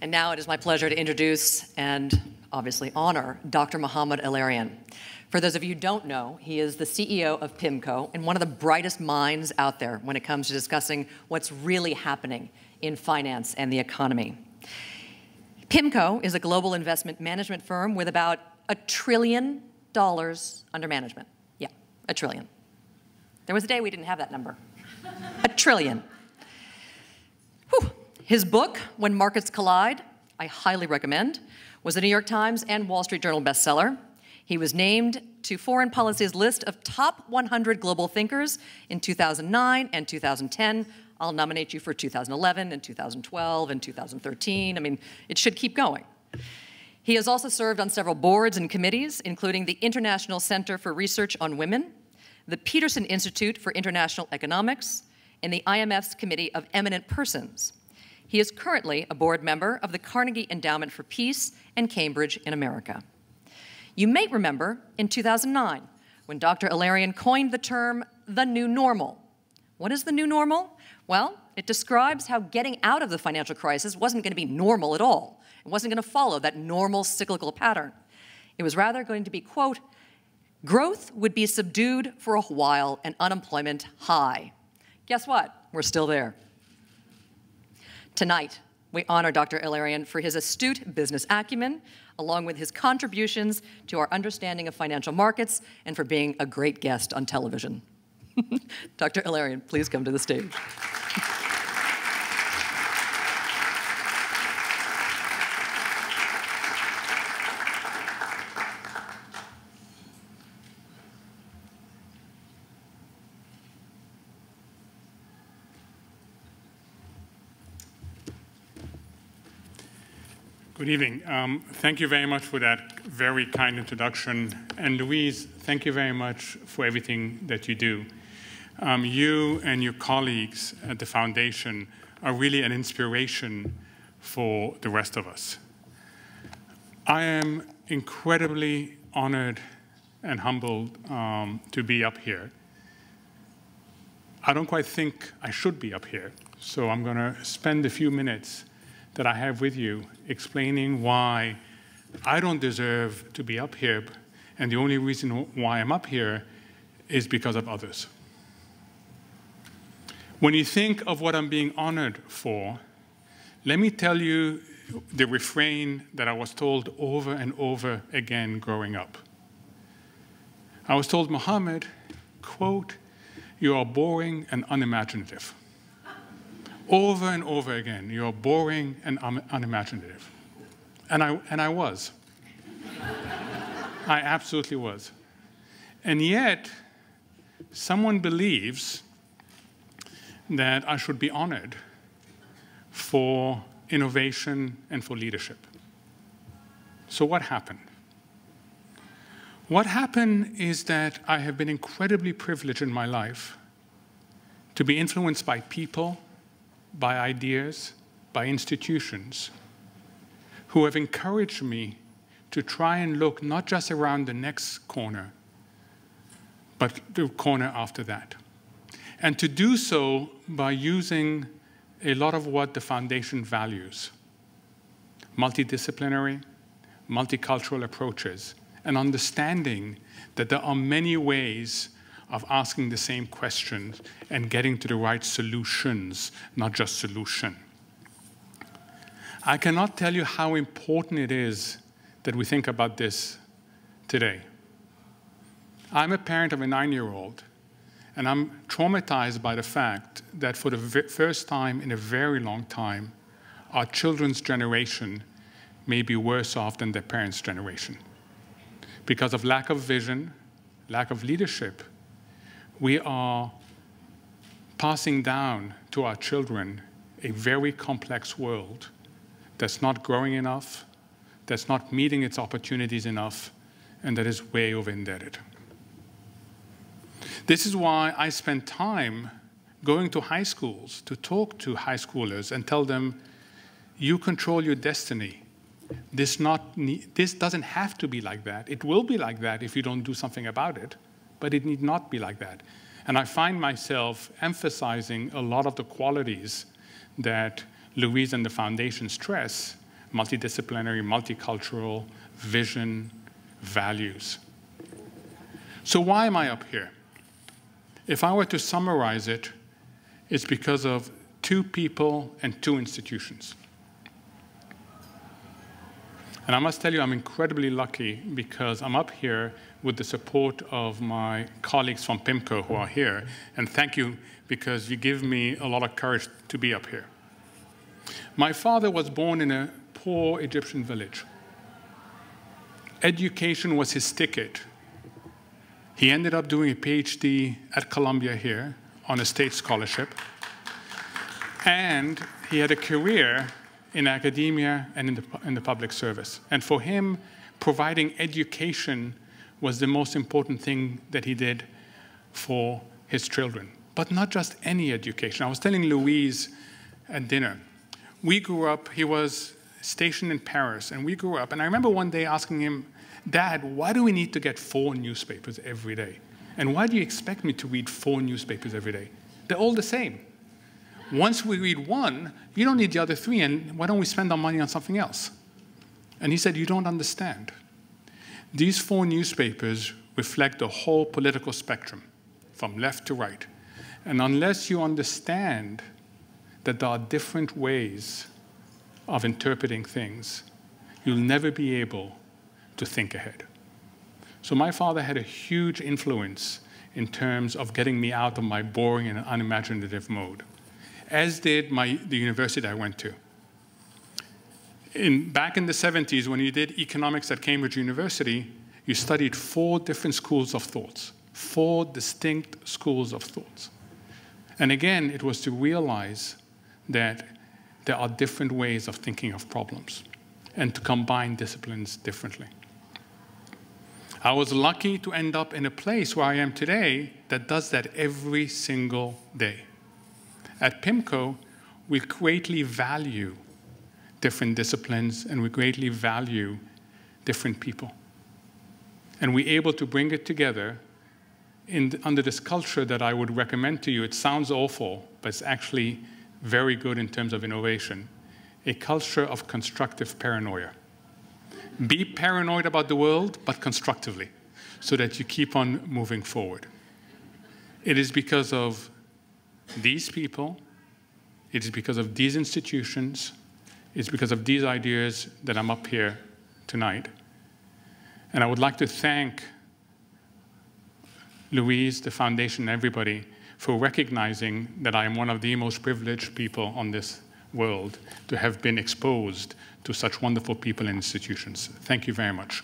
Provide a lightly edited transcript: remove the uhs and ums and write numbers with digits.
And now it is my pleasure to introduce and obviously honor Dr. Mohamed El-Erian. For those of you who don't know, he is the CEO of PIMCO and one of the brightest minds out there when it comes to discussing what's really happening in finance and the economy. PIMCO is a global investment management firm with about $1 trillion under management. Yeah, $1 trillion. There was a day we didn't have that number. $1 trillion. Whew. His book, When Markets Collide, I highly recommend, was a New York Times and Wall Street Journal bestseller. He was named to Foreign Policy's list of top 100 global thinkers in 2009 and 2010. I'll nominate you for 2011 and 2012 and 2013. I mean, it should keep going. He has also served on several boards and committees, including the International Center for Research on Women, the Peterson Institute for International Economics, and the IMF's Committee of Eminent Persons. He is currently a board member of the Carnegie Endowment for Peace and Cambridge in America. You may remember in 2009 when Dr. El-Erian coined the term the new normal. What is the new normal? Well, it describes how getting out of the financial crisis wasn't going to be normal at all. It wasn't going to follow that normal cyclical pattern. It was rather going to be, quote, growth would be subdued for a while and unemployment high. Guess what? We're still there. Tonight, we honor Dr. El-Erian for his astute business acumen, along with his contributions to our understanding of financial markets and for being a great guest on television. Dr. El-Erian, please come to the stage. Good evening. Thank you very much for that very kind introduction. And Louise, thank you very much for everything that you do. You and your colleagues at the foundation are really an inspiration for the rest of us. I am incredibly honored and humbled to be up here. I don't quite think I should be up here, so I'm going to spend a few minutes that I have with you explaining why I don't deserve to be up here, and the only reason why I'm up here is because of others. When you think of what I'm being honored for, let me tell you the refrain that I was told over and over again growing up. I was told, Mohamed, quote, you are boring and unimaginative. Over and over again, you're boring and unimaginative. And I was. I absolutely was. And yet, someone believes that I should be honored for innovation and for leadership. So what happened? What happened is that I have been incredibly privileged in my life to be influenced by people, by ideas, by institutions who have encouraged me to try and look not just around the next corner, but the corner after that. And to do so by using a lot of what the foundation values: multidisciplinary, multicultural approaches, and understanding that there are many ways of asking the same questions and getting to the right solutions, not just solution. I cannot tell you how important it is that we think about this today. I'm a parent of a 9-year-old, and I'm traumatized by the fact that for the first time in a very long time, our children's generation may be worse off than their parents' generation. Because of lack of vision, lack of leadership, we are passing down to our children a very complex world that's not growing enough, that's not meeting its opportunities enough, and that is way over-indebted. This is why I spend time going to high schools to talk to high schoolers and tell them, you control your destiny. This doesn't have to be like that. It will be like that if you don't do something about it. But it need not be like that. And I find myself emphasizing a lot of the qualities that Louise and the foundation stress multidisciplinary, multicultural, vision, values. So why am I up here? If I were to summarize it, it's because of 2 people and 2 institutions. And I must tell you, I'm incredibly lucky because I'm up here with the support of my colleagues from PIMCO who are here. And thank you, because you give me a lot of courage to be up here. My father was born in a poor Egyptian village. Education was his ticket. He ended up doing a PhD at Columbia here on a state scholarship. And he had a career in academia and in the public service. And for him, providing education was the most important thing that he did for his children. But not just any education. I was telling Louise at dinner, we grew up, he was stationed in Paris, and we grew up, and I remember one day asking him, Dad, why do we need to get 4 newspapers every day? And why do you expect me to read 4 newspapers every day? They're all the same. Once we read one, you don't need the other 3, and why don't we spend our money on something else? And he said, you don't understand. These 4 newspapers reflect the whole political spectrum, from left to right. And unless you understand that there are different ways of interpreting things, you'll never be able to think ahead. So my father had a huge influence in terms of getting me out of my boring and unimaginative mode, as did the university I went to. Back in the 70s, when you did economics at Cambridge University, you studied 4 different schools of thoughts, 4 distinct schools of thoughts. And again, it was to realize that there are different ways of thinking of problems and to combine disciplines differently. I was lucky to end up in a place where I am today that does that every single day. At PIMCO, we greatly value different disciplines and we greatly value different people. And we're able to bring it together under this culture that I would recommend to you. It sounds awful, but it's actually very good in terms of innovation. A culture of constructive paranoia. Be paranoid about the world, but constructively, so that you keep on moving forward. It is because of these people, it is because of these institutions, it's because of these ideas that I'm up here tonight. And I would like to thank Louise, the foundation, and everybody for recognizing that I am one of the most privileged people on this world to have been exposed to such wonderful people and institutions. Thank you very much.